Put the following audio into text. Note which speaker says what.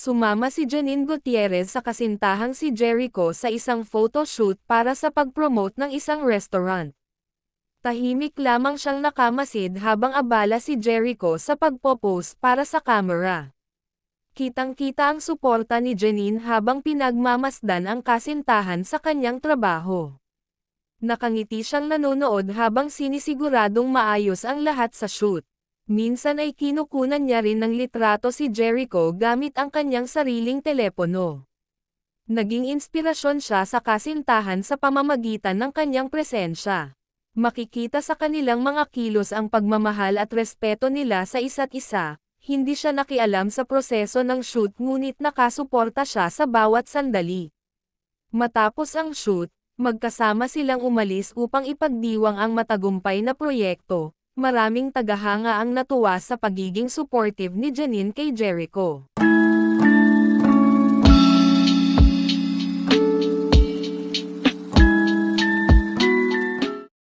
Speaker 1: Sumama si Janine Gutierrez sa kasintahang si Jericho sa isang photoshoot para sa pag-promote ng isang restaurant. Tahimik lamang siyang nakamasid habang abala si Jericho sa pagpo-pose para sa camera. Kitang-kita ang suporta ni Janine habang pinagmamasdan ang kasintahan sa kanyang trabaho. Nakangiti siyang nanonood habang sinisiguradong maayos ang lahat sa shoot. Minsan ay kinukunan niya rin ng litrato si Jericho gamit ang kanyang sariling telepono. Naging inspirasyon siya sa kasintahan sa pamamagitan ng kanyang presensya. Makikita sa kanilang mga kilos ang pagmamahal at respeto nila sa isa't isa. Hindi siya nakialam sa proseso ng shoot ngunit nakasuporta siya sa bawat sandali. Matapos ang shoot, magkasama silang umalis upang ipagdiwang ang matagumpay na proyekto. Maraming tagahanga ang natuwa sa pagiging supportive ni Janine kay Jericho.